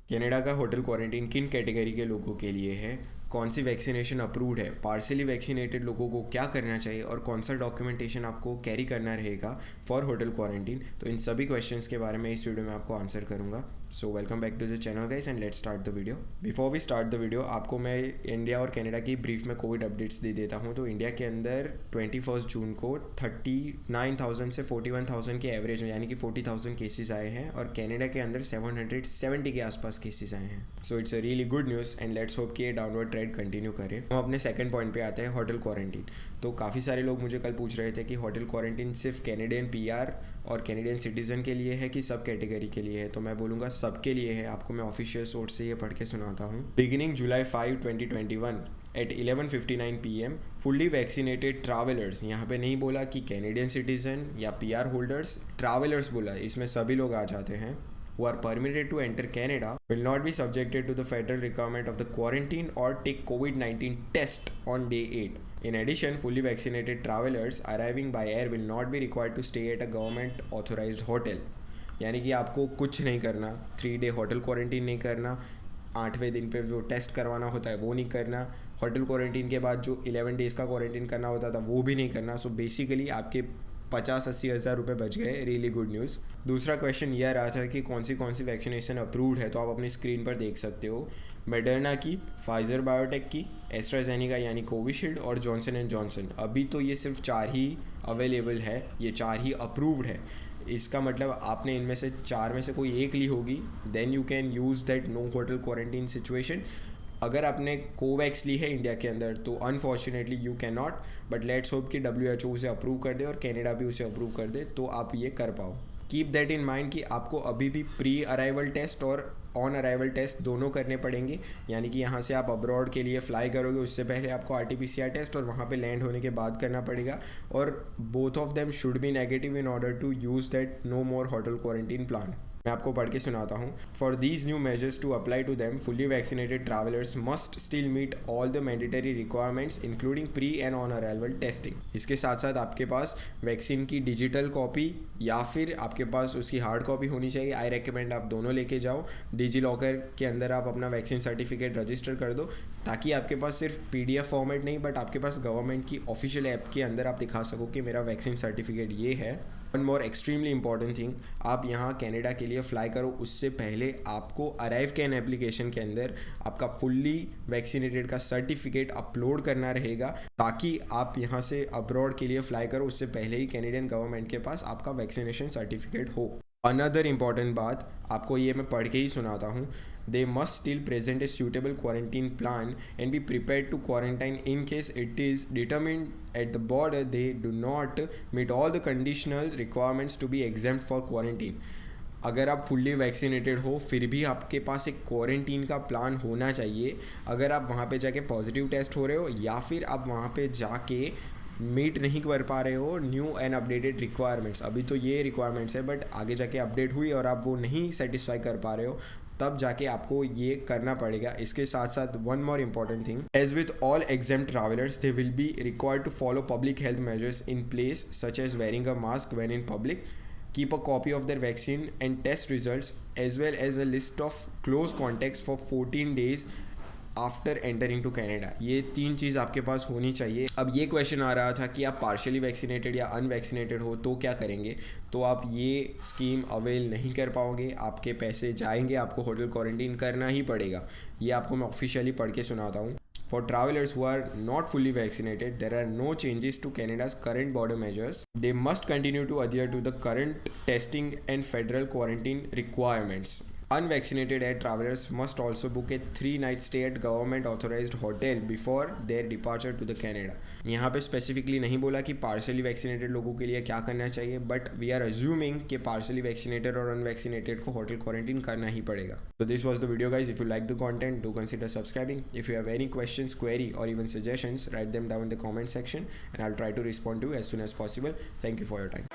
Canada का hotel quarantine किन category के लोगों के लिए है, कौन सी वैक्सीनेशन अप्रूव्ड है, पार्शियली वैक्सीनेटेड लोगों को क्या करना चाहिए और कौन सा डॉक्यूमेंटेशन आपको कैरी करना रहेगा फॉर होटल क्वारंटीन, तो इन सभी क्वेश्चंस के बारे में इस वीडियो में आपको आंसर करूंगा। So welcome back to the channel guys and let's start the video. Before we start the video आपको मैं इंडिया और कनाडा की ब्रीफ में कोविड अपडेट्स दे देता हूं। तो इंडिया के अंदर 21 जून को 39,000 से 41,000 के एवरेज में यानी कि 40,000 केसेस आए हैं और कनाडा के अंदर 770 के आसपास केसेस आए हैं। So it's a really good news and let's hope कि ये डाउनवर्ड ट्रेंड कंटिन्यू करें। हम अपने सेकंड पॉइंट पे आते हैं, होटल क्वारंटीन। तो काफ़ी सारे लोग मुझे कल पूछ रहे थे कि होटल क्वारंटीन सिर्फ कैनेडियन पीआर और कैनेडियन सिटीज़न के लिए है कि सब कैटेगरी के लिए है। तो मैं बोलूँगा सबके लिए है। आपको मैं ऑफिशियल सोर्स से ये पढ़ के सुनाता हूँ। Beginning July 5, 2021 at 11:59 PM fully vaccinated travellers, यहाँ पे नहीं बोला कि कैनेडियन सिटीज़न या पीआर होल्डर्स, ट्रैवलर्स बोला, इसमें सभी लोग आ जाते हैं, who are permitted to enter Canada will not be subjected to the federal requirement of the quarantine or take COVID-19 test on day 8. In addition, fully vaccinated travelers arriving by air will not be required to stay at a government authorized hotel. यानी कि आपको कुछ नहीं करना, 3 day hotel quarantine नहीं करना, 8वें दिन पे जो टेस्ट करवाना होता है वो नहीं करना, होटल क्वारंटीन के बाद जो 11 डेज़ का क्वारंटीन करना होता था वो भी नहीं करना। सो बेसिकली आपके 50-80 हज़ार रुपये बच गए। Really good news. दूसरा क्वेश्चन यह रहा था कि कौन सी वैक्सीनेशन अप्रूव्ड है। तो आप अपनी स्क्रीन पर देख सकते हो, मॉडर्ना की, फाइजर बायोटेक की, एस्ट्राजेनेका यानी कोविशील्ड और जॉनसन एंड जॉनसन। अभी तो ये सिर्फ 4 ही अवेलेबल है, ये 4 ही अप्रूव्ड है। इसका मतलब आपने इनमें से 4 में से कोई एक ली होगी, then you can use that no hotel quarantine situation. अगर आपने कोवैक्स ली है इंडिया के अंदर तो unfortunately you can not, but let's hope कि WHO उसे अप्रूव कर दे और कनाडा भी उसे अप्रूव कर दे तो आप ये कर पाओ। कीप दैट इन माइंड कि आपको अभी भी प्री अराइवल टेस्ट और ऑन अराइवल टेस्ट दोनों करने पड़ेंगे। यानी कि यहाँ से आप अब्रॉड के लिए फ़्लाई करोगे उससे पहले आपको RT-PCR टेस्ट और वहाँ पे लैंड होने के बाद करना पड़ेगा, और both of them should be negative in order to use that no more hotel quarantine plan. मैं आपको पढ़ के सुनाता हूँ। For these new measures to apply to them, fully vaccinated travellers must still meet all the mandatory requirements including pre and on arrival testing. इसके साथ साथ आपके पास वैक्सीन की डिजिटल कॉपी या फिर आपके पास उसकी हार्ड कॉपी होनी चाहिए। आई रेकमेंड आप दोनों लेके जाओ। डिजी लॉकर के अंदर आप अपना वैक्सीन सर्टिफिकेट रजिस्टर कर दो ताकि आपके पास सिर्फ PDF फॉर्मेट नहीं बट आपके पास गवर्नमेंट की ऑफिशियल ऐप के अंदर आप दिखा सको कि मेरा वैक्सीन सर्टिफिकेट ये है। One more extremely important thing, आप यहाँ कनाडा के लिए फ़्लाई करो उससे पहले आपको अराइव कैन एप्लीकेशन के अंदर आपका फुल्ली वैक्सीनेटेड का सर्टिफिकेट अपलोड करना रहेगा ताकि आप यहाँ से अब्रॉड के लिए फ़्लाई करो उससे पहले ही कैनेडियन गवर्नमेंट के पास आपका वैक्सीनेशन सर्टिफिकेट हो। अनदर इम्पॉर्टेंट बात आपको ये मैं पढ़ के ही सुनाता हूँ। They must still present a suitable quarantine plan and be prepared to quarantine in case it is determined at the border they do not meet all the conditional requirements to be exempt for quarantine. अगर आप fully vaccinated हो फिर भी आपके पास एक quarantine का plan होना चाहिए। अगर आप वहाँ पे जाके पॉजिटिव टेस्ट हो रहे हो या फिर आप वहाँ पे जाके मीट नहीं कर पा रहे हो न्यू एंड अपडेटेड रिक्वायरमेंट्स, अभी तो ये रिक्वायरमेंट्स है बट आगे जाके अपडेट हुई और आप वो नहीं सेटिस्फाई कर पा रहे हो तब जाके आपको ये करना पड़ेगा। इसके साथ साथ one more important thing, as with all exempted travellers they will be required to follow public health measures in place such as wearing a mask when in public, keep a copy of their vaccine and test results as well as a list of close contacts for 14 days after entering to Canada. ये 3 चीज़ आपके पास होनी चाहिए। अब ये question आ रहा था कि आप पार्शियली वैक्सीनेटेड या अनवैक्सीनेटेड हो तो क्या करेंगे। तो आप ये स्कीम अवेल नहीं कर पाओगे, आपके पैसे जाएंगे, आपको होटल क्वारंटीन करना ही पड़ेगा। ये आपको मैं ऑफिशियली पढ़ के सुनाता हूँ। For travelers who are not fully vaccinated, there are no changes to Canada's current border measures. They must continue to adhere to the current testing and federal quarantine requirements. Unvaccinated air travelers must also book a 3-night stay at government authorized hotel before their departure to the Canada. यहाँ पे specifically नहीं बोला कि partially vaccinated लोगों के लिए क्या करना चाहिए, बट वी आर अज्यूमिंग कि पार्शली वैक्सीनेटेड और अनवैक्सीनेटेड को होटल क्वारंटीन करना ही पड़ेगा। So this was the video guys. If you like the content, do consider subscribing. If you have any questions, query or even suggestions, write them down in the comment section and I'll try to respond to you as soon as possible. Thank you for your time.